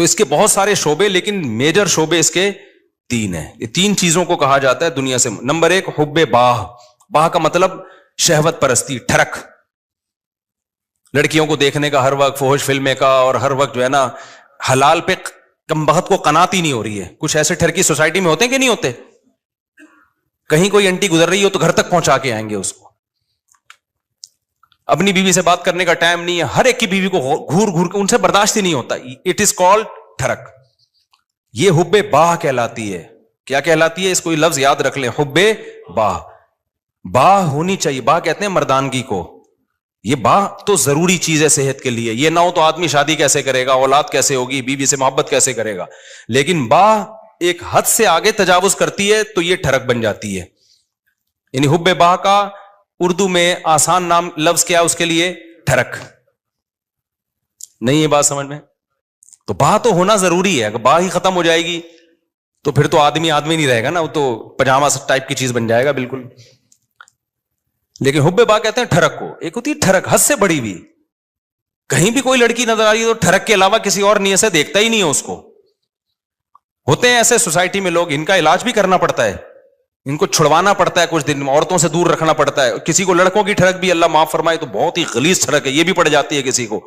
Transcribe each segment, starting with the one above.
تو اس کے بہت سارے شعبے، لیکن میجر شعبے اس کے 3 ہیں. یہ 3 چیزوں کو کہا جاتا ہے دنیا سے. نمبر 1 حب باہ. باہ کا مطلب شہوت پرستی، ٹھڑک، لڑکیوں کو دیکھنے کا ہر وقت، فحش فلمیں کا، اور ہر وقت جو ہے نا حلال پہ کم بخت کو قناعت ہی نہیں ہو رہی ہے. کچھ ایسے ٹھرکی سوسائٹی میں ہوتے ہیں کہ نہیں ہوتے؟ کہیں کوئی انٹی گزر رہی ہو تو گھر تک پہنچا کے آئیں گے اس کو. اپنی بیوی سے بات کرنے کا ٹائم نہیں ہے، ہر ایک کی بیوی کو گھور گھور کے ان سے برداشت ہی نہیں ہوتا. اٹ از کالڈ ٹھڑک. یہ حب باہ کہلاتی ہے. کیا کہلاتی ہے؟ اس کو یہ لفظ یاد رکھ لیں، حب باہ. باہ ہونی چاہیے. باہ کہتے ہیں مردانگی کو. یہ باہ تو ضروری چیز ہے صحت کے لیے. یہ نہ ہو تو آدمی شادی کیسے کرے گا، اولاد کیسے ہوگی، بیوی سے محبت کیسے کرے گا. لیکن باہ ایک حد سے آگے تجاوز کرتی ہے تو یہ ٹھڑک بن جاتی ہے. یعنی حب باہ کا اردو میں آسان نام لفظ کیا اس کے لیے؟ ٹھڑک. نہیں یہ بات سمجھ میں؟ تو باہ تو ہونا ضروری ہے. اگر باہ ہی ختم ہو جائے گی تو پھر تو آدمی نہیں رہے گا نا، وہ تو پجامہ ٹائپ کی چیز بن جائے گا بالکل. لیکن حب باہ کہتے ہیں ٹھڑک کو. ایک ہوتی ہے ٹھڑک حد سے بڑی ہوئی. کہیں بھی کوئی لڑکی نظر آ رہی ہے تو ٹھڑک کے علاوہ کسی اور نیت سے دیکھتا ہی نہیں ہے اس کو. ہوتے ہیں ایسے سوسائٹی میں لوگ، ان کا علاج بھی کرنا پڑتا ہے، ان کو چھڑوانا پڑتا ہے کچھ دن، عورتوں سے دور رکھنا پڑتا ہے. کسی کو لڑکوں کی ٹھڑک بھی اللہ معاف فرمائے تو بہت ہی غلیظ ٹھڑک ہے، یہ بھی پڑ جاتی ہے کسی کو.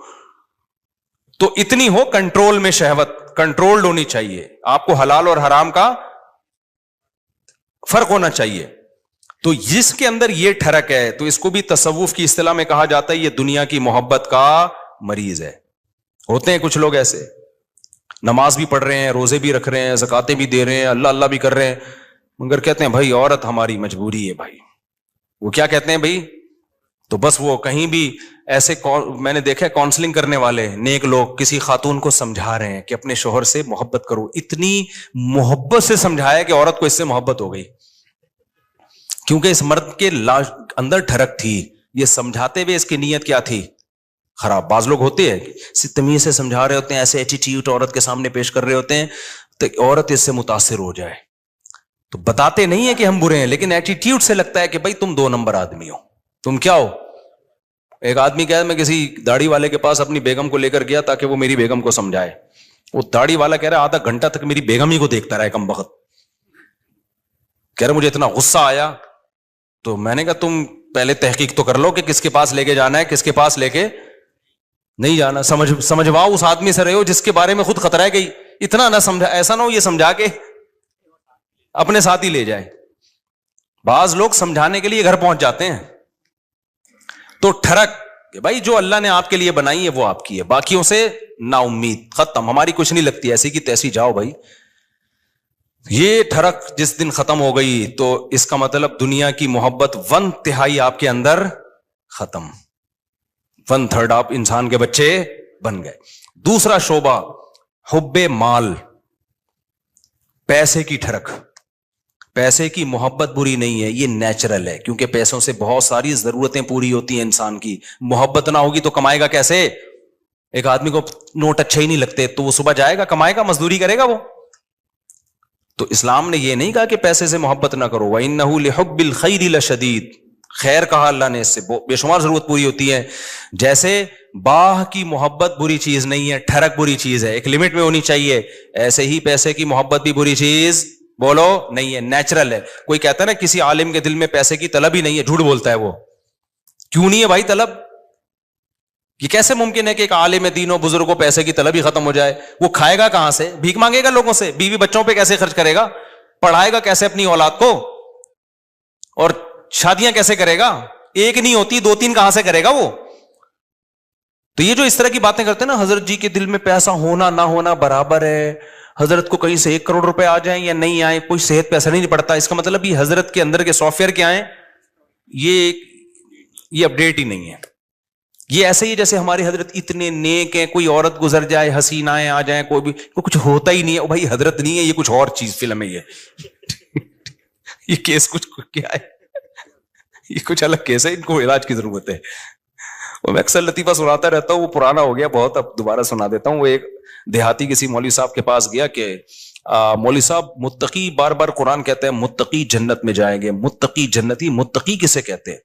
تو اتنی ہو کنٹرول میں، شہوت کنٹرولڈ ہونی چاہیے. آپ کو حلال اور حرام کا فرق ہونا چاہیے. تو جس کے اندر یہ ٹھڑک ہے تو اس کو بھی تصوف کی اصطلاح میں کہا جاتا ہے یہ دنیا کی محبت کا مریض ہے. ہوتے ہیں کچھ لوگ ایسے، نماز بھی پڑھ رہے ہیں، روزے بھی رکھ رہے ہیں، زکاتیں بھی دے رہے ہیں، اللہ اللہ بھی کر رہے ہیں، مگر کہتے ہیں بھائی عورت ہماری مجبوری ہے. بھائی وہ کیا کہتے ہیں بھائی؟ تو بس وہ کہیں بھی ایسے میں نے دیکھا کاؤنسلنگ کرنے والے نیک لوگ کسی خاتون کو سمجھا رہے ہیں کہ اپنے شوہر سے محبت کرو. اتنی محبت سے سمجھایا کہ عورت کو اس سے محبت ہو گئی، کیونکہ اس مرد کے اندر ٹھڑک تھی. یہ سمجھاتے ہوئے اس کی نیت کیا تھی؟ خراب. بعض لوگ ہوتے ہیں تمیز سے سمجھا رہے ہوتے ہیں، ایسے ایٹیٹیوڈ عورت کے سامنے پیش کر رہے ہوتے ہیں تو عورت اس سے متاثر ہو جائے. تو بتاتے نہیں ہیں کہ ہم برے ہیں، لیکن ایٹیٹیوڈ سے لگتا ہے کہ بھائی تم 2 نمبر آدمی ہو. تم کیا ہو؟ ایک آدمی کہا میں کسی داڑھی والے کے پاس اپنی بیگم کو لے کر گیا تاکہ وہ میری بیگم کو سمجھائے. وہ داڑھی والا کہہ رہا ہے آدھا گھنٹہ تک میری بیگم ہی کو دیکھتا رہا کم بخت. کہہ رہا مجھے اتنا غصہ آیا. تو میں نے کہا تم پہلے تحقیق تو کر لو کہ کس کے پاس لے کے جانا ہے، کس کے پاس لے کے نہیں جانا. سمجھواؤ اس آدمی سے رہے ہو جس کے بارے میں خود خطرہ ہے گئی. اتنا نہ سمجھا، ایسا نہ ہو یہ سمجھا کے اپنے ساتھ ہی لے جائے. بعض لوگ سمجھانے کے لیے گھر پہنچ جاتے ہیں. تو ٹھڑک کہ بھائی جو اللہ نے آپ کے لیے بنائی ہے وہ آپ کی ہے، باقیوں سے نا امید، ختم، ہماری کچھ نہیں لگتی، ایسی کی تیسی جاؤ بھائی. یہ ٹھڑک جس دن ختم ہو گئی تو اس کا مطلب دنیا کی محبت 1/3 آپ کے اندر ختم. 1/3 آپ انسان کے بچے بن گئے. دوسرا شعبہ حب مال، پیسے کی ٹھڑک. پیسے کی محبت بری نہیں ہے، یہ نیچرل ہے، کیونکہ پیسوں سے بہت ساری ضرورتیں پوری ہوتی ہیں انسان کی. محبت نہ ہوگی تو کمائے گا کیسے؟ ایک آدمی کو نوٹ اچھے ہی نہیں لگتے تو وہ صبح جائے گا کمائے گا، مزدوری کرے گا وہ. تو اسلام نے یہ نہیں کہا کہ پیسے سے محبت نہ کرو. وَإِنَّهُ لِحُبِّ الْخَيْرِ لَشَدِيدٌ. خیر کہا اللہ نے، اس سے بے شمار ضرورت پوری ہوتی ہے. جیسے باہ کی محبت بری چیز نہیں ہے، ٹھڑک بری چیز ہے، ایک لمٹ میں ہونی چاہیے، ایسے ہی پیسے کی محبت بھی بری چیز بولو نہیں ہے، نیچرل ہے. کوئی کہتا ہے نا کسی عالم کے دل میں پیسے کی طلب ہی نہیں ہے، جھوٹ بولتا ہے وہ. کیوں نہیں ہے بھائی طلب؟ یہ کیسے ممکن ہے کہ ایک عالم دین و بزرگ کو پیسے کی طلب ہی ختم ہو جائے؟ وہ کھائے گا کہاں سے؟ بھیک مانگے گا لوگوں سے؟ بیوی بچوں پہ کیسے خرچ کرے گا؟ پڑھائے گا کیسے اپنی اولاد کو؟ اور شادیاں کیسے کرے گا؟ ایک نہیں ہوتی، 2-3 کہاں سے کرے گا وہ؟ تو یہ جو اس طرح کی باتیں کرتے ہیں نا، حضرت جی کے دل میں پیسہ ہونا نہ ہونا برابر ہے، حضرت کو کہیں سے 1 کروڑ روپے آ جائیں یا نہیں آئے کوئی صحت پہ اثر نہیں پڑتا. اس کا مطلب یہ حضرت کے اندر کے سافٹ ویئر کیا ہیں، یہ اپڈیٹ ہی نہیں ہے. یہ ایسے ہی جیسے ہمارے حضرت اتنے نیک ہیں، کوئی عورت گزر جائے، حسینائیں آ جائیں، کوئی بھی کچھ ہوتا ہی نہیں ہے. بھائی حضرت نہیں ہے، یہ کچھ اور چیز فلم ہے. یہ کیس کچھ کیا ہے، یہ کچھ الگ کیس ہے، ان کو علاج کی ضرورت ہے. میں اکثر لطیفہ سناتا رہتا ہوں، وہ پرانا ہو گیا بہت، اب دوبارہ سنا دیتا ہوں. وہ ایک دیہاتی کسی مولوی صاحب کے پاس گیا کہ مولوی صاحب متقی، بار بار قرآن کہتے ہیں متقی جنت میں جائیں گے، متقی جنتی، متقی کسے کہتے ہیں؟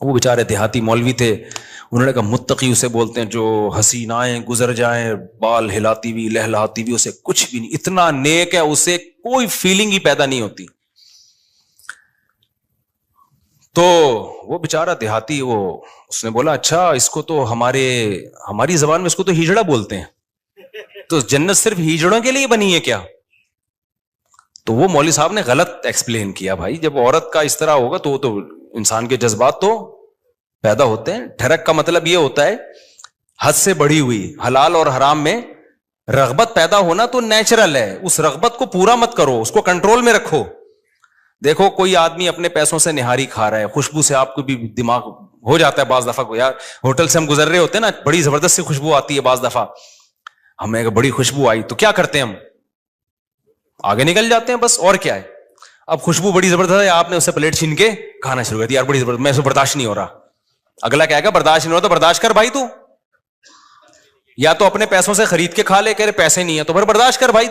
وہ بیچارے دیہاتی مولوی تھے، انہوں نے کہا متقی اسے بولتے ہیں جو حسینائیں گزر جائیں بال ہلاتی ہوئی لہلاتی ہوئی، اسے کچھ بھی نہیں، اتنا نیک ہے اسے کوئی فیلنگ ہی پیدا نہیں ہوتی. تو وہ بیچارہ دیہاتی اس نے بولا اچھا اس کو تو ہماری زبان میں اس کو تو ہیجڑا بولتے ہیں، تو جنت صرف ہیجڑوں کے لیے بنی ہے کیا؟ تو وہ مولوی صاحب نے غلط ایکسپلین کیا. بھائی جب عورت کا اس طرح ہوگا تو وہ تو انسان کے جذبات تو پیدا ہوتے ہیں. ٹھرک کا مطلب یہ ہوتا ہے حد سے بڑھی ہوئی، حلال اور حرام میں رغبت پیدا ہونا تو نیچرل ہے، اس رغبت کو پورا مت کرو، اس کو کنٹرول میں رکھو. دیکھو کوئی آدمی اپنے پیسوں سے نہاری کھا رہا ہے، خوشبو سے آپ کو بھی دماغ ہو جاتا ہے بعض دفعہ کو، یار ہوٹل سے ہم گزر رہے ہوتے ہیں نا، بڑی زبردست سی خوشبو آتی ہے، بعض دفعہ ہمیں بڑی خوشبو آئی تو کیا کرتے ہیں ہم آگے نکل جاتے ہیں بس، اور کیا ہے. اب خوشبو بڑی زبردست ہے، آپ نے اسے پلیٹ چھین کے کھانا شروع کر دیا، یار بڑی زبردست، میں اسے برداشت نہیں ہو رہا. اگلا کیا برداشت نہیں ہو رہا تو برداشت کر بھائی، تو یا تو اپنے پیسوں سے خرید کے کھا لے، کہہ رہے پیسے نہیں ہے تو پھر برداشت کر بھائی.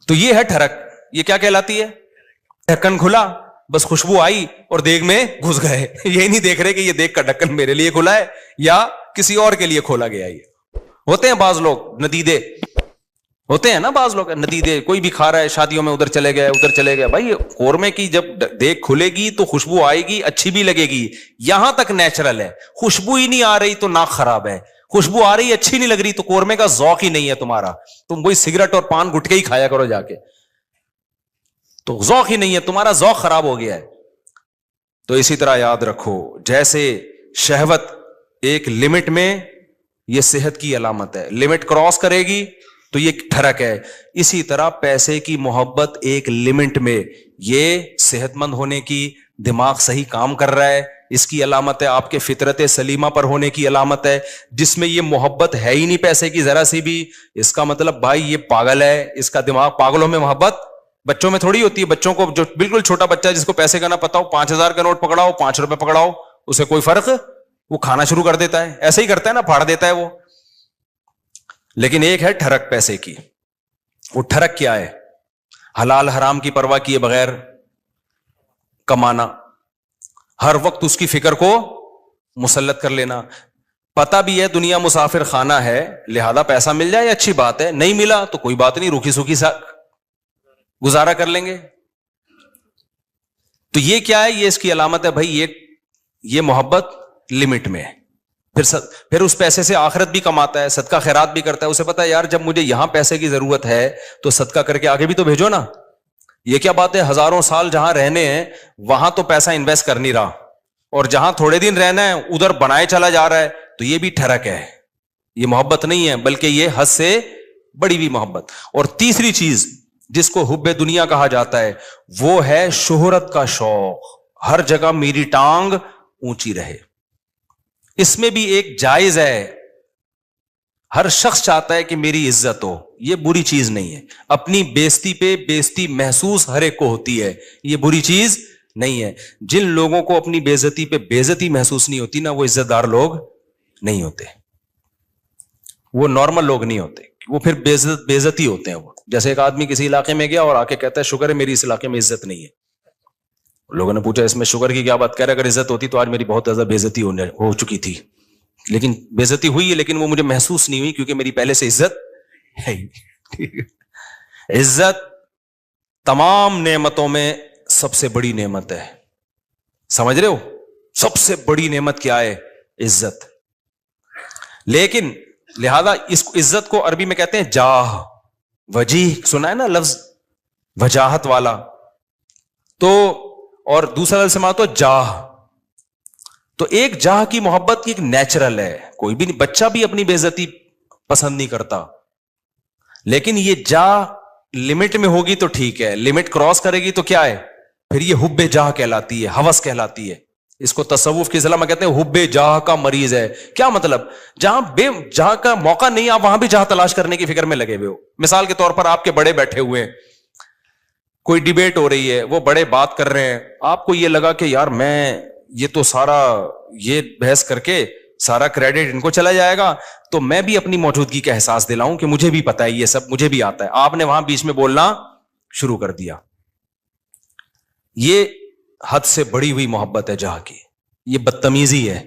تو یہ ہے ٹھرک. یہ کیا کہلاتی ہے؟ ڈھکن کھلا، بس خوشبو آئی اور دیگ میں گھس گئے. یہ نہیں دیکھ رہے کہ یہ دیگ کا ڈھکن میرے لیے کھلا ہے یا کسی اور کے لیے کھولا گیا. یہ ہوتے ہیں بعض لوگ ندیدے، ہوتے ہیں نا بعض لوگ ندیدے، کوئی بھی کھا رہا ہے شادیوں میں، ادھر چلے گئے. بھائی قورمے کی جب دیگ کھلے گی تو خوشبو آئے گی، اچھی بھی لگے گی، یہاں تک نیچرل ہے. خوشبو ہی نہیں آ رہی تو ناک خراب ہے، خوشبو آ رہی اچھی نہیں لگ رہی تو قورمے کا ذوق ہی نہیں ہے تمہارا. تم وہی سگریٹ اور پان گٹکے ہی کھایا کرو جا کے، تو ذوق ہی نہیں ہے تمہارا، ذوق خراب ہو گیا ہے. تو اسی طرح یاد رکھو، جیسے شہوت ایک لمٹ میں، یہ صحت کی علامت ہے، لمٹ کراس کرے گی تو یہ ٹھرک ہے. اسی طرح پیسے کی محبت ایک لمٹ میں، یہ صحت مند ہونے کی، دماغ صحیح کام کر رہا ہے، اس کی علامت ہے. آپ کے فطرت سلیمہ پر ہونے کی علامت ہے. جس میں یہ محبت ہے ہی نہیں پیسے کی ذرا سی بھی، اس کا مطلب بھائی یہ پاگل ہے، اس کا دماغ، پاگلوں میں محبت بچوں میں تھوڑی ہوتی ہے. بچوں کو جو بالکل چھوٹا بچہ ہے جس کو پیسے کا نہ پتا ہو، 5,000 کا نوٹ پکڑاؤ، 5 روپے پکڑاؤ، اسے کوئی فرق، وہ کھانا شروع کر دیتا ہے، ایسے ہی کرتا ہے نا، پھاڑ دیتا ہے وہ. لیکن ایک ہے ٹھرک پیسے کی. وہ ٹھرک کیا ہے؟ حلال حرام کی پرواہ کیے بغیر کمانا، ہر وقت اس کی فکر کو مسلط کر لینا. پتا بھی ہے دنیا مسافر خانہ ہے، لہذا پیسہ مل جائے اچھی بات ہے، نہیں ملا تو کوئی بات نہیں، روکھی سوکھی سا گزارا کر لیں گے. تو یہ کیا ہے؟ یہ اس کی علامت ہے بھائی یہ محبت لمٹ میں ہے. پھر اس پیسے سے آخرت بھی کماتا ہے، صدقہ خیرات بھی کرتا ہے. اسے پتا ہے یار جب مجھے یہاں پیسے کی ضرورت ہے تو صدقہ کر کے آگے بھی تو بھیجو نا. یہ کیا بات ہے، ہزاروں سال جہاں رہنے ہیں وہاں تو پیسہ انویسٹ کر نہیں رہا، اور جہاں تھوڑے دن رہنا ہے ادھر بنائے چلا جا رہا ہے. تو یہ بھی ٹھرک ہے، یہ محبت نہیں ہے بلکہ یہ حد سے بڑی ہوئی محبت. اور تیسری چیز جس کو حب دنیا کہا جاتا ہے وہ ہے شہرت کا شوق. ہر جگہ میری ٹانگ اونچی رہے. اس میں بھی ایک جائز ہے، ہر شخص چاہتا ہے کہ میری عزت ہو، یہ بری چیز نہیں ہے. اپنی بےزتی پہ بےزتی محسوس ہر ایک کو ہوتی ہے، یہ بری چیز نہیں ہے. جن لوگوں کو اپنی بےزتی پہ بےزتی محسوس نہیں ہوتی نا، وہ عزت دار لوگ نہیں ہوتے، وہ نارمل لوگ نہیں ہوتے، وہ پھر بےزتی ہوتے ہیں. وہ جیسے ایک آدمی کسی علاقے میں گیا اور آ کے کہتا ہے شکر ہے میری اس علاقے میں عزت نہیں ہے. لوگوں نے پوچھا اس میں شکر کی کیا بات؟ کہہ رہے اگر عزت ہوتی تو آج میری بہت زیادہ بےزتی ہو چکی تھی، لیکن بےزتی ہوئی ہے لیکن وہ مجھے محسوس نہیں ہوئی کیونکہ میری پہلے سے عزت ہے. عزت تمام نعمتوں میں سب سے بڑی نعمت ہے، سمجھ رہے ہو؟ سب سے بڑی نعمت کیا ہے؟ عزت. لیکن لہذا اس عزت کو عربی میں کہتے ہیں جاہ. وجیح سنا ہے نا لفظ، وجاہت والا. تو اور دوسرا لفظ سماعت تو جاہ. تو ایک جاہ کی محبت کی ایک نیچرل ہے، کوئی بھی بچہ بھی اپنی بے عزتی پسند نہیں کرتا، لیکن یہ جاہ لمٹ میں ہوگی تو ٹھیک ہے، لمٹ کراس کرے گی تو کیا ہے؟ پھر یہ حب جاہ کہلاتی ہے، ہوس کہلاتی ہے. اس کو تصوف کی اصطلاح میں کہتے ہیں حب جاہ کا مریض ہے. کیا مطلب؟ جہاں بے جاہ کا موقع نہیں آپ وہاں بھی جاہ تلاش کرنے کی فکر میں لگے ہوئے ہو. مثال کے طور پر آپ کے بڑے بیٹھے ہوئے ہیں، کوئی ڈیبیٹ ہو رہی ہے، وہ بڑے بات کر رہے ہیں، آپ کو یہ لگا کہ یار میں یہ تو سارا یہ بحث کر کے سارا کریڈٹ ان کو چلا جائے گا، تو میں بھی اپنی موجودگی کا احساس دلاؤں کہ مجھے بھی پتا ہے، یہ سب مجھے بھی آتا ہے. آپ نے وہاں بیچ میں بولنا شروع کر دیا. یہ حد سے بڑی ہوئی محبت ہے جہاں کی. یہ بدتمیزی ہے.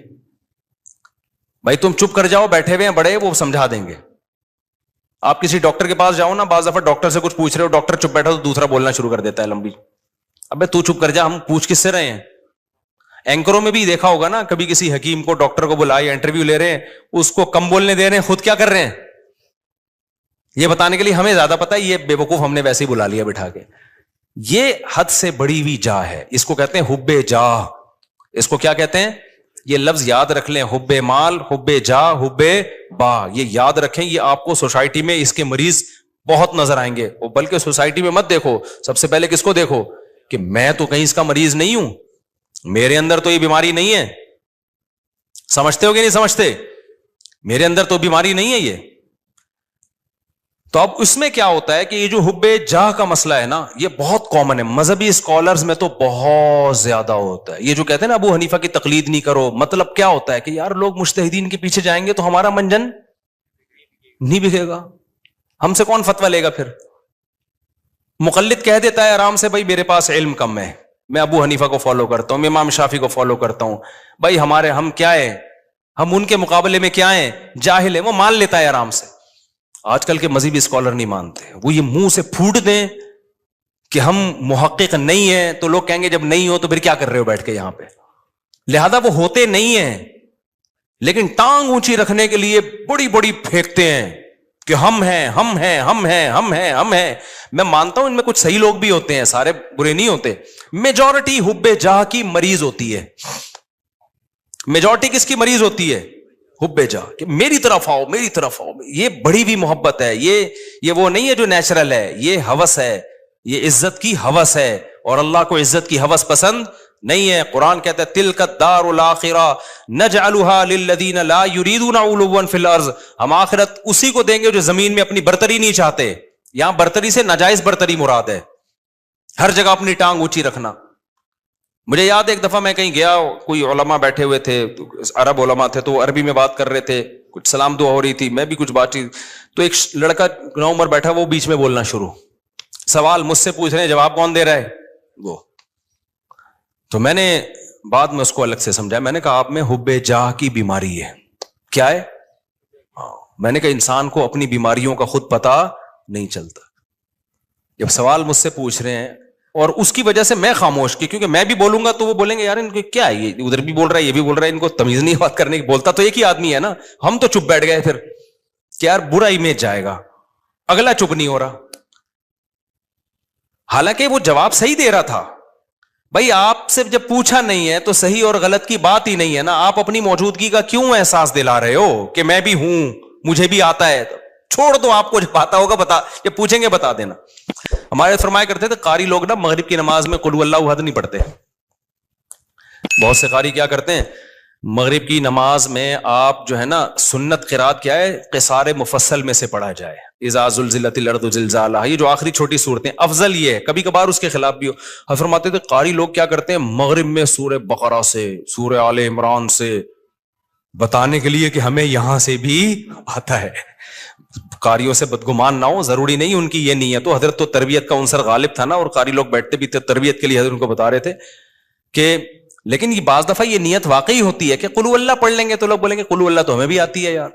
بھائی تم چپ کر جاؤ, بیٹھے ہوئے ہیں بڑے, وہ سمجھا دیں گے. آپ کسی ڈاکٹر کے پاس جاؤ نا, بعض دفعہ ڈاکٹر سے کچھ پوچھ رہے ہو, ڈاکٹر چپ بیٹھا تو دوسرا بولنا شروع کر دیتا ہے لمبی. ابے تو چپ کر جا, ہم پوچھ کس سے رہے ہیں. اینکروں میں بھی دیکھا ہوگا نا, کبھی کسی حکیم کو, ڈاکٹر کو بلایا, انٹرویو لے رہے ہیں, اس کو کم بولنے دے رہے ہیں, خود کیا کر رہے ہیں یہ بتانے کے لیے ہمیں زیادہ پتا ہے, یہ بے وقوف ہم نے ویسے ہی بلا لیا بٹھا کے. یہ حد سے بڑی ہوئی جاہ ہے, اس کو کہتے ہیں حب جاہ. اس کو کیا کہتے ہیں, یہ لفظ یاد رکھ لیں, حب مال, حب جاہ, حب با, یہ یاد رکھیں. یہ آپ کو سوسائٹی میں اس کے مریض بہت نظر آئیں گے. بلکہ سوسائٹی میں مت دیکھو, سب سے پہلے کس کو دیکھو کہ میں تو کہیں اس کا مریض نہیں ہوں, میرے اندر تو یہ بیماری نہیں ہے. سمجھتے ہو کہ نہیں سمجھتے, میرے اندر تو بیماری نہیں ہے یہ. تو اب اس میں کیا ہوتا ہے کہ یہ جو حب جاہ کا مسئلہ ہے نا, یہ بہت کامن ہے مذہبی اسکالرز میں, تو بہت زیادہ ہوتا ہے. یہ جو کہتے ہیں نا ابو حنیفہ کی تقلید نہیں کرو, مطلب کیا ہوتا ہے کہ یار لوگ مجتہدین کے پیچھے جائیں گے تو ہمارا منجن نہیں بکے گا, ہم سے کون فتویٰ لے گا پھر. مقلد کہہ دیتا ہے آرام سے, بھائی میرے پاس علم کم ہے, میں ابو حنیفہ کو فالو کرتا ہوں, میں امام شافعی کو فالو کرتا ہوں, بھائی ہم کیا ہے, ہم ان کے مقابلے میں کیا ہیں, جاہل ہیں. وہ مان لیتا ہے آرام سے. آج کل کے مذہبی اسکالر نہیں مانتے, وہ یہ منہ سے پھوٹ دیں کہ ہم محقق نہیں ہیں, تو لوگ کہیں گے جب نہیں ہو تو پھر کیا کر رہے ہو بیٹھ کے یہاں پہ. لہذا وہ ہوتے نہیں ہیں, لیکن ٹانگ اونچی رکھنے کے لیے بڑی بڑی پھینکتے ہیں کہ ہم ہیں, ہم ہیں, ہم ہیں, ہم ہیں, ہم ہیں. میں مانتا ہوں ان میں کچھ صحیح لوگ بھی ہوتے ہیں, سارے برے نہیں ہوتے. میجورٹی حب جاہ کی مریض ہوتی ہے. میجورٹی کس کی مریض ہوتی ہے, حب جاہ, کہ میری طرف آؤ, میری طرف آؤ. یہ بڑی بھی محبت ہے, یہ وہ نہیں ہے جو نیچرل ہے, یہ ہوس ہے, یہ عزت کی ہوس ہے. اور اللہ کو عزت کی ہوس پسند نہیں ہے. قرآن کہتا ہے تلک الدار الاخرہ نجعلها للذین لا یریدون علوا فی الارض, ہم آخرت اسی کو دیں گے جو زمین میں اپنی برتری نہیں چاہتے. یہاں برتری سے ناجائز برتری مراد ہے, ہر جگہ اپنی ٹانگ اونچی رکھنا. مجھے یاد ہے ایک دفعہ میں کہیں گیا, کوئی علماء بیٹھے ہوئے تھے, عرب علماء تھے, تو وہ عربی میں بات کر رہے تھے, کچھ سلام دعا ہو رہی تھی, میں بھی کچھ بات چیت, تو ایک لڑکا نو عمر بیٹھا, وہ بیچ میں بولنا شروع, سوال مجھ سے پوچھ رہے ہیں, جواب کون دے رہا ہے, وہ. تو میں نے بعد میں اس کو الگ سے سمجھایا, میں نے کہا آپ میں حب جاہ کی بیماری ہے. کیا ہے, میں نے کہا انسان کو اپنی بیماریوں کا خود پتا نہیں چلتا. جب سوال مجھ سے پوچھ رہے ہیں اور اس کی وجہ سے میں خاموش کی, کیونکہ میں بھی بولوں گا تو وہ بولیں گے یار ان کو کیا ہے, یہ ادھر بھی بول رہا ہے, یہ بھی بول رہا ہے, ان کو تمیز نہیں بات کرنے کی, بولتا تو ایک ہی آدمی ہے نا. ہم تو چپ بیٹھ گئے پھر کہ یار برا امیج جائے گا, اگلا چپ نہیں ہو رہا. حالانکہ وہ جواب صحیح دے رہا تھا. بھائی آپ سے جب پوچھا نہیں ہے تو صحیح اور غلط کی بات ہی نہیں ہے نا, آپ اپنی موجودگی کا کیوں احساس دلا رہے ہو کہ میں بھی ہوں, مجھے بھی آتا ہے. چھوڑ دو, آپ کو جب آتا ہوگا بتا, جب پوچھیں گے بتا دینا. ہمارے فرمایا کرتے تھے قاری لوگ نا مغرب کی نماز میں قل اللہ احد نہیں پڑھتے. بہت سے قاری کیا کرتے ہیں, مغرب کی نماز میں آپ جو ہے نا سنت قرات کیا ہے, قصار مفصل میں سے پڑھا جائے, اذا زلزلت الارض زلزالہا, یہ جو آخری چھوٹی صورتیں, افضل یہ ہے, کبھی کبھار اس کے خلاف بھی ہو. فرماتے تھے قاری لوگ کیا کرتے ہیں, مغرب میں سورہ بقرہ سے, سورہ آل عمران سے, بتانے کے لیے کہ ہمیں یہاں سے بھی آتا ہے. قاریوں سے بدگمان نہ ہو, ضروری نہیں ان کی یہ نیت تو. حضرت تو تربیت کا عنصر غالب تھا نا, اور قاری لوگ بیٹھتے بھی تھے تربیت کے لیے, حضرت ان کو بتا رہے تھے کہ, لیکن یہ بعض دفعہ یہ نیت واقعی ہوتی ہے کہ قل اللہ پڑھ لیں گے تو لوگ بولیں گے قل اللہ تو ہمیں بھی آتی ہے یار,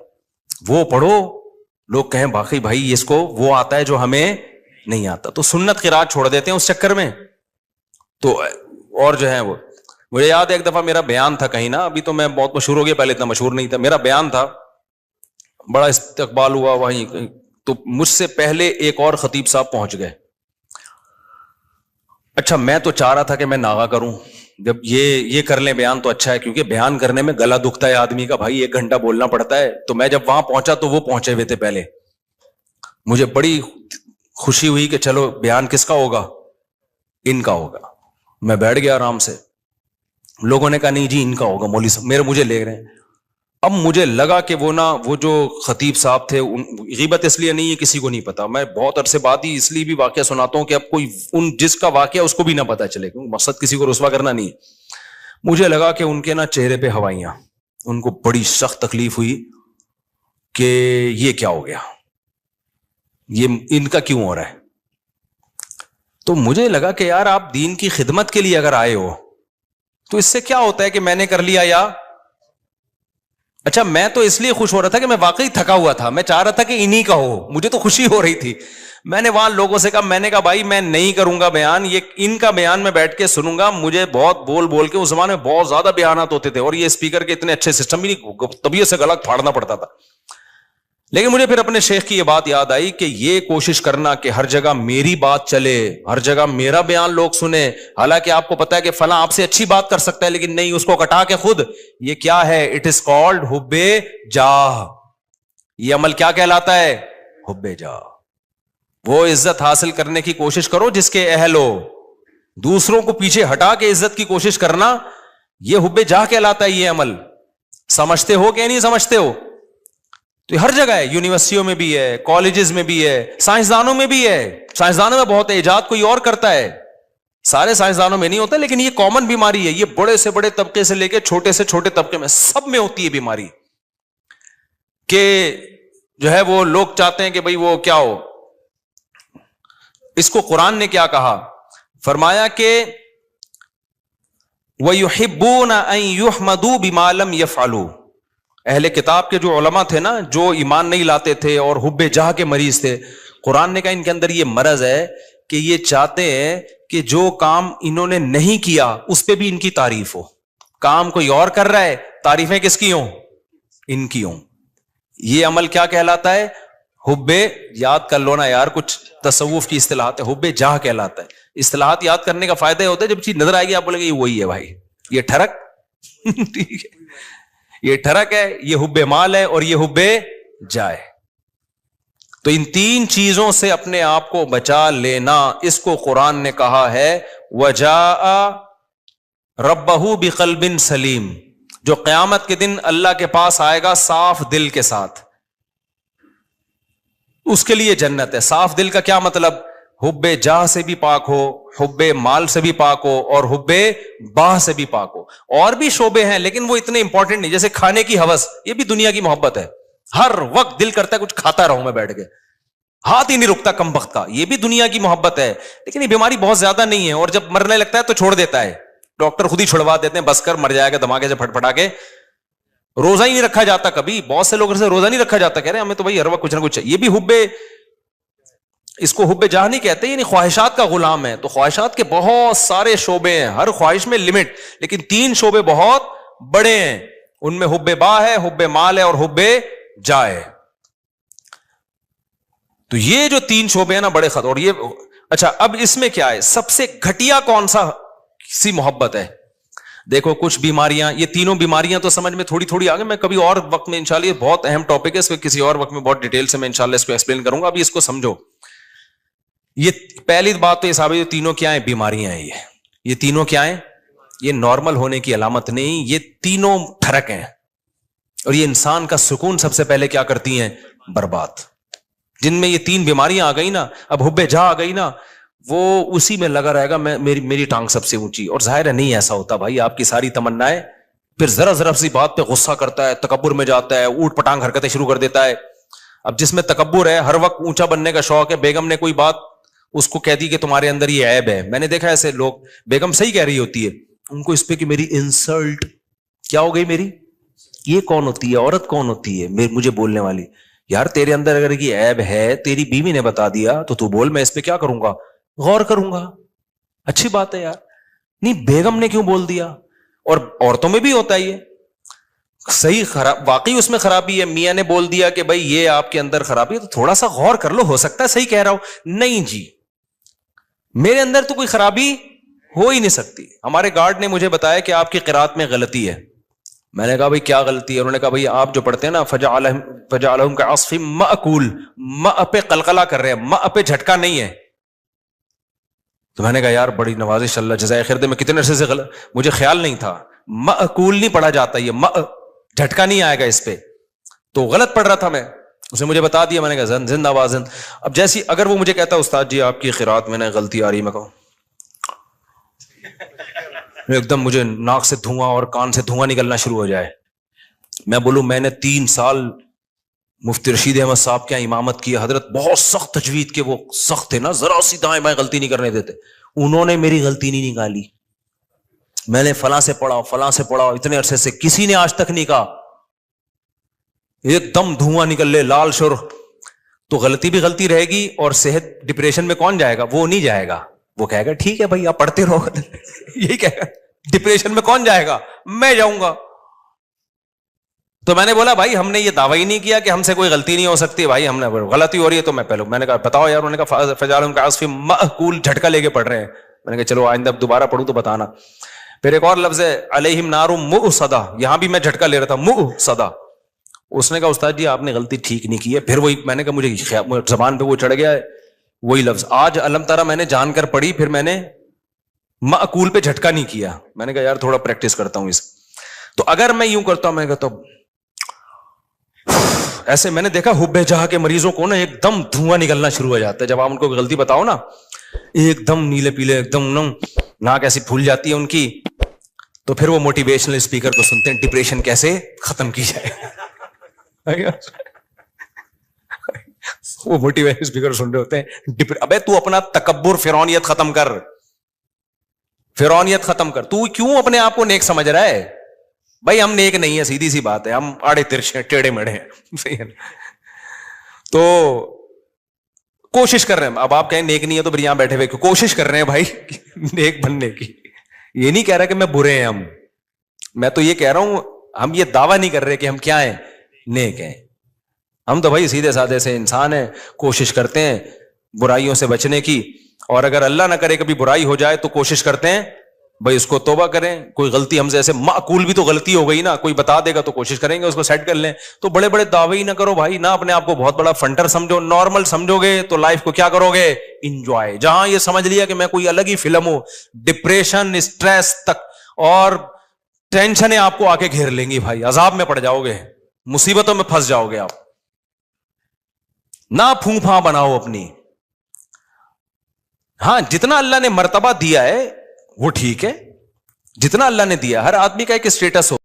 وہ پڑھو. لوگ کہیں باقی بھائی اس کو وہ آتا ہے جو ہمیں نہیں آتا, تو سنت قرات چھوڑ دیتے ہیں اس چکر میں. تو اور جو ہے وہ, مجھے یاد ہے ایک دفعہ میرا بیان تھا کہیں نا, ابھی تو میں بہت مشہور ہو گیا, پہلے اتنا مشہور نہیں تھا. میرا بیان تھا, بڑا استقبال ہوا وہیں, تو مجھ سے پہلے ایک اور خطیب صاحب پہنچ گئے. اچھا میں تو چاہ رہا تھا کہ میں ناغا کروں, جب یہ کر لیں بیان تو اچھا ہے, کیونکہ بیان کرنے میں گلا دکھتا ہے آدمی کا, بھائی 1 گھنٹہ بولنا پڑتا ہے. تو میں جب وہاں پہنچا تو وہ پہنچے ہوئے تھے پہلے, مجھے بڑی خوشی ہوئی کہ چلو بیان کس کا ہوگا, ان کا ہوگا. میں بیٹھ گیا آرام سے, لوگوں نے کہا نہیں جی ان کا ہوگا مولوی صاحب, مجھے لے رہے ہیں. اب مجھے لگا کہ وہ جو خطیب صاحب تھے, غیبت اس لیے نہیں ہے کسی کو نہیں پتا, میں بہت عرصے بعد ہی اس لیے بھی واقعہ سناتا ہوں کہ اب کوئی جس کا واقعہ اس کو بھی نہ پتا چلے, کیونکہ مقصد کسی کو رسوا کرنا نہیں ہے. مجھے لگا کہ ان کے نا چہرے پہ ہوائیاں, ان کو بڑی سخت تکلیف ہوئی کہ یہ کیا ہو گیا, یہ ان کا کیوں ہو رہا ہے. تو مجھے لگا کہ یار آپ دین کی خدمت کے لیے اگر آئے ہو تو اس سے کیا ہوتا ہے کہ میں نے کر لیا یا اچھا میں تو اس لیے خوش ہو رہا تھا کہ میں واقعی تھکا ہوا تھا, میں چاہ رہا تھا کہ انہی کا ہو, مجھے تو خوشی ہو رہی تھی. میں نے وہاں لوگوں سے کہا, میں نے کہا بھائی میں نہیں کروں گا بیان, یہ ان کا بیان میں بیٹھ کے سنوں گا. مجھے بہت بول بول کے اس زمانے میں بہت زیادہ بیانات ہوتے تھے اور یہ اسپیکر کے اتنے اچھے سسٹم بھی نہیں, طبیعت سے گلا پھاڑنا پڑتا تھا. لیکن مجھے پھر اپنے شیخ کی یہ بات یاد آئی کہ یہ کوشش کرنا کہ ہر جگہ میری بات چلے, ہر جگہ میرا بیان لوگ سنیں, حالانکہ آپ کو پتا ہے کہ فلاں آپ سے اچھی بات کر سکتا ہے لیکن نہیں, اس کو کٹا کے خود. یہ کیا ہے؟ اٹ از کالڈ حب جاہ. یہ عمل کیا کہلاتا ہے؟ حب جاہ. وہ عزت حاصل کرنے کی کوشش کرو جس کے اہل ہو, دوسروں کو پیچھے ہٹا کے عزت کی کوشش کرنا, یہ حب جاہ کہلاتا ہے. یہ عمل سمجھتے ہو کہ نہیں سمجھتے ہو؟ تو ہر جگہ ہے, یونیورسٹیوں میں بھی ہے, کالجز میں بھی ہے, سائنسدانوں میں بھی ہے. سائنسدانوں میں بہت ہے, ایجاد کوئی اور کرتا ہے, سارے سائنسدانوں میں نہیں ہوتا, لیکن یہ کامن بیماری ہے. یہ بڑے سے بڑے طبقے سے لے کے چھوٹے سے چھوٹے طبقے میں سب میں ہوتی ہے بیماری, کہ جو ہے وہ لوگ چاہتے ہیں کہ بھئی وہ کیا ہو. اس کو قرآن نے کیا کہا؟ فرمایا کہ وَيُحِبُّونَ أَن يُحْمَدُوا بِمَا لَمْ يَفْعَلُوا. اہل کتاب کے جو علماء تھے نا, جو ایمان نہیں لاتے تھے اور حب جاہ کے مریض تھے, قرآن نے کہا ان کے اندر یہ مرض ہے کہ یہ چاہتے ہیں کہ جو کام انہوں نے نہیں کیا اس پہ بھی ان کی تعریف ہو. کام کوئی اور کر رہا ہے, تعریفیں کس کی ہوں؟ ان کی ہوں. یہ عمل کیا کہلاتا ہے؟ حب, یاد کر لو نا یار, کچھ تصوف کی اصطلاحات ہے, حب جاہ کہلاتا ہے. اصطلاحات یاد کرنے کا فائدہ ہوتا ہے جب چیز نظر آئے گی آپ بولے گے یہ وہی ہے بھائی, یہ ٹھرک ٹھیک ہے, یہ ٹھرک ہے, یہ حب مال ہے اور یہ حب جائے. تو ان تین چیزوں سے اپنے آپ کو بچا لینا, اس کو قرآن نے کہا ہے وَجَاءَ رَبَّهُ بِقَلْبٍ سَلِيمٍ. جو قیامت کے دن اللہ کے پاس آئے گا صاف دل کے ساتھ, اس کے لیے جنت ہے. صاف دل کا کیا مطلب؟ حب جاہ سے بھی پاک ہو, حب مال سے بھی پاک ہو اور حب باہ سے بھی پاک ہو. اور بھی شعبے ہیں لیکن وہ اتنے امپورٹنٹ نہیں, جیسے کھانے کی ہوس, یہ بھی دنیا کی محبت ہے. ہر وقت دل کرتا ہے کچھ کھاتا رہوں میں بیٹھ کے, ہاتھ ہی نہیں رکتا کم وقت کا, یہ بھی دنیا کی محبت ہے. لیکن یہ بیماری بہت زیادہ نہیں ہے, اور جب مرنے لگتا ہے تو چھوڑ دیتا ہے. ڈاکٹر خود ہی چھڑوا دیتے ہیں, بس کر مر جائے گا دھماکے سے پھٹ پھٹا کے. روزہ ہی نہیں رکھا جاتا کبھی, بہت سے لوگ سے روزہ نہیں رکھا جاتا, کہہ رہے ہیں ہمیں تو بھائی ہر وقت کچھ نہ کچھ. یہ بھی حب, اس کو حب جاہ نہیں کہتے, یعنی خواہشات کا غلام ہے. تو خواہشات کے بہت سارے شعبے ہیں, ہر خواہش میں لمٹ, لیکن تین شعبے بہت بڑے ہیں. ان میں حب باہ ہے, حب مال ہے اور حب جاہ ہے. تو یہ جو تین شعبے ہیں نا بڑے خطر. اور یہ اچھا, اب اس میں کیا ہے, سب سے گھٹیا کون سا سی محبت ہے؟ دیکھو کچھ بیماریاں, یہ تینوں بیماریاں تو سمجھ میں تھوڑی تھوڑی آگے, میں کبھی اور وقت میں انشاءاللہ, یہ بہت اہم ٹاپک ہے, اس کو کسی اور وقت میں بہت ڈیٹیل سے میں انشاءاللہ اس کو ایکسپلین کروں گا. ابھی اس کو سمجھو. یہ پہلی بات تو یہ صاحب, یہ تینوں کیا ہیں؟ بیماریاں ہیں. یہ تینوں کیا ہیں؟ یہ نارمل ہونے کی علامت نہیں, یہ تینوں ٹھرک ہیں. اور یہ انسان کا سکون سب سے پہلے کیا کرتی ہیں؟ برباد. جن میں یہ تین بیماریاں آ گئی نا, اب حب جاہ آ گئی نا, وہ اسی میں لگا رہے گا میری ٹانگ سب سے اونچی. اور ظاہر ہے نہیں ایسا ہوتا بھائی, آپ کی ساری تمنائیں, پھر ذرا ذرا سی بات پہ غصہ کرتا ہے, تکبر میں جاتا ہے, اوٹ پٹانگ حرکتیں شروع کر دیتا ہے. اب جس میں تکبر ہے, ہر وقت اونچا بننے کا شوق ہے, بیگم نے کوئی بات اس کو کہہ دی کہ تمہارے اندر یہ عیب ہے. میں نے دیکھا ایسے لوگ, بیگم صحیح کہہ رہی ہوتی ہے, ان کو اس پہ کہ میری انسلٹ کیا ہو گئی, میری یہ کون ہوتی ہے, عورت کون ہوتی ہے مجھے بولنے والی. یار تیرے اندر اگر یہ عیب ہے, تیری بیوی نے بتا دیا تو بول, میں اس پہ کیا کروں گا, غور کروں گا. اچھی بات ہے یار, نہیں بیگم نے کیوں بول دیا. اور عورتوں میں بھی ہوتا ہے یہ صحیح خراب, واقعی اس میں خرابی ہے, میاں نے بول دیا کہ بھائی یہ آپ کے اندر خرابی ہے, تو تھوڑا سا غور کر لو, ہو سکتا ہے صحیح کہہ رہا ہوں. نہیں جی, میرے اندر تو کوئی خرابی ہو ہی نہیں سکتی. ہمارے گارڈ نے مجھے بتایا کہ آپ کی قرات میں غلطی ہے. میں نے کہا بھائی کیا غلطی ہے؟ انہوں نے کہا بھائی آپ جو پڑھتے ہیں نا فجعلہم کعصف مأکول, ماء پہ قلقلہ کر رہے ہیں, ماء پہ جھٹکا نہیں ہے. تو میں نے کہا یار بڑی نوازش, اللہ جزائے خیر دے, میں کتنے عرصے سے مجھے خیال نہیں تھا, مأکول نہیں پڑھا جاتا, یہ ماء جھٹکا نہیں آئے گا اس پہ, تو غلط پڑھ رہا تھا میں. اسے مجھے بتا دیا, میں نے کہا زندہ باد زند. اب جیسی اگر وہ مجھے کہتا استاد جی آپ کی قرات میں نے غلطی آ رہی, میں کہوں ایک دم مجھے ناک سے دھواں اور کان سے دھواں نکلنا شروع ہو جائے. میں بولوں میں نے 3 سال مفتی رشید احمد صاحب کے امامت کی, حضرت بہت سخت تجوید کے, وہ سخت تھے نا, ذرا سی دائیں بائیں غلطی نہیں کرنے دیتے. انہوں نے میری غلطی نہیں نکالی, میں نے فلاں سے پڑھا اتنے عرصے سے، کسی نے آج تک نہیں کہا، ایک دم دھواں نکل لے لال سرخ، تو غلطی بھی غلطی رہے گی، اور صحت ڈپریشن میں کون جائے گا؟ وہ نہیں جائے گا، وہ کہے گا ٹھیک ہے بھائی آپ پڑھتے رہو یہی کہے گا۔ ڈپریشن میں کون جائے گا؟ میں جاؤں گا۔ تو میں نے بولا بھائی ہم نے یہ دعویٰ ہی نہیں کیا کہ ہم سے کوئی غلطی نہیں ہو سکتی، بھائی ہم نے غلطی ہو رہی ہے تو میں نے کہا بتاؤ یار، انہوں نے کہا فجعلہم کعصف مأکول، جھٹکا لے کے پڑھ رہے ہیں۔ میں نے کہا چلو آئندہ دوبارہ پڑھوں تو بتانا۔ پھر ایک اور لفظ ہے علیہم نار مؤصدہ، یہاں بھی میں جھٹکا لے رہا تھا، مؤصدہ۔ اس نے کہا استاد جی آپ نے غلطی ٹھیک نہیں کی ہے، پھر وہی میں نے کہا مجھے زبان پہ وہ چڑھ گیا ہے وہی لفظ، آج علم ترى میں نے جان کر پڑھی، پھر میں نے مأکول پہ جھٹکا نہیں کیا۔ میں نے کہا یار تھوڑا پریکٹس کرتا ہوں اس۔ تو اگر میں یوں کرتا ہوں، میں کہتا ہوں ایسے، میں نے دیکھا حب جہاں کے مریضوں کو نا ایک دم دھواں نکلنا شروع ہو جاتا ہے جب آپ ان کو غلطی بتاؤ نا، ایک دم نیلے پیلے، ایک دم ناک ایسی پھول جاتی ہے ان کی، تو پھر وہ موٹیویشنل اسپیکر کو سنتے ہیں، ڈپریشن کیسے ختم کی جائے وہ موٹیویشنل اسپیکر سن رہے ہوتے ہیں، ابے تو اپنا تکبر فرعونیت ختم کر، فرعونیت ختم کر، تو کیوں اپنے آپ کو نیک سمجھ رہا ہے؟ بھائی ہم نیک نہیں ہے، سیدھی سی بات ہے، ہم آڑے ترچے ٹیڑے میڑے ہیں، صحیح ہے نا؟ تو کوشش کر رہے ہیں، اب آپ کہیں نیک نہیں ہے تو پھر یہاں بیٹھے ہوئے کوشش کر رہے ہیں بھائی نیک بننے کی۔ یہ نہیں کہہ رہا کہ میں برے ہیں ہم، میں تو یہ کہہ رہا ہوں ہم یہ دعویٰ نہیں کر رہے کہ ہم کیا ہیں، نیک ہیں۔ ہم تو بھائی سیدھے سادے سے انسان ہیں، کوشش کرتے ہیں برائیوں سے بچنے کی، اور اگر اللہ نہ کرے کبھی برائی ہو جائے تو کوشش کرتے ہیں بھائی اس کو توبہ کریں۔ کوئی غلطی ہم سے ایسے معقول بھی تو غلطی ہو گئی نا، کوئی بتا دے گا تو کوشش کریں گے اس کو سیٹ کر لیں۔ تو بڑے بڑے دعوے ہی نہ کرو بھائی، نہ اپنے آپ کو بہت بڑا فنٹر سمجھو، نارمل سمجھو گے تو لائف کو کیا کرو گے، انجوائے۔ جہاں یہ سمجھ لیا کہ میں کوئی الگ ہی فلم ہوں، ڈپریشن، اسٹریس تک اور ٹینشنیں آپ کو آ کے گھیر لیں گی بھائی، عذاب میں پڑ جاؤ گے، مصیبتوں میں پھنس جاؤ گے آپ۔ نہ پھوں پھاں بناؤ اپنی۔ ہاں جتنا اللہ نے مرتبہ دیا ہے وہ ٹھیک ہے، جتنا اللہ نے دیا، ہر آدمی کا ایک اسٹیٹس ہو۔